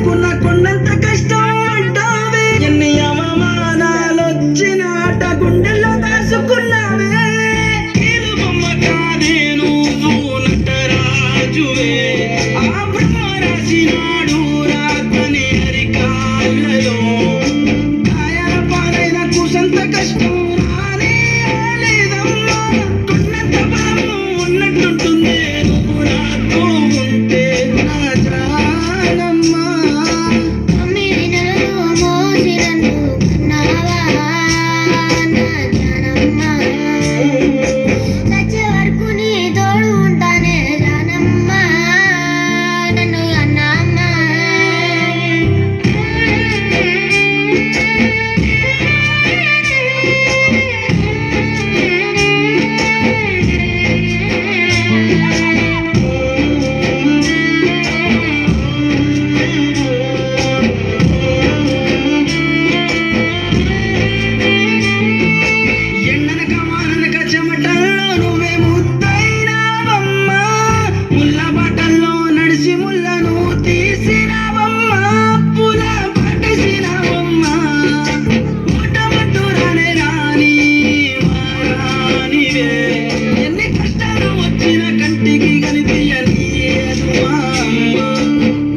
చేసుకున్న కొండంత కష్టం అంటావే ఎన్ని అవమానాలొచ్చిన ఆట గుండెల్లో దాచుకున్నావే కీలు బొమ్మ కాదే నువ్వు నటరాజువే ఆ బ్రహ్మ రాసినాడు రాతని అరికాళ్ళలో గాయాల పాలైన కుసంత కష్టం రానే లేదమ్మా కొండంత బలము ఉన్నట్టుంటుందే నువ్వు నాతో ఉంటే నా జానమ్మా తొమ్మిది నెలలు మోసి నన్ను కన్నావా నా జానమ్మా చచ్చే వరకు నీ తోడు ఉంటానే జానమ్మా నన్ను అన్నమ్మా ఎండనక వాననక చెమటల్లో నువ్వే ముద్దైనావమ్మా ముళ్ళ బాటల్లో నడిచి ముళ్ళను తీసినావమ్మా పూల పట్టేసినావమ్మా మొట్టమొట్టు రానే రాని వారానివే ఎన్ని కష్టాలు వచ్చిన కంటికి కనిపించలేదు మా అమ్మ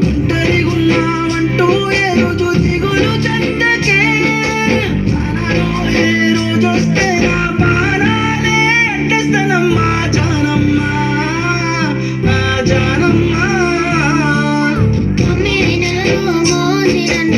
ఒంటరిగున్నావంటూ ఏ రోజు దిగులు చెందకే ప్రాణాలు ఏ రోజొస్తే నా ప్రాణాలే అడ్డేస్తానమ్మా జానమ్మా నా జానమ్మా తొమ్మిది నెలలు మోసి నన్ను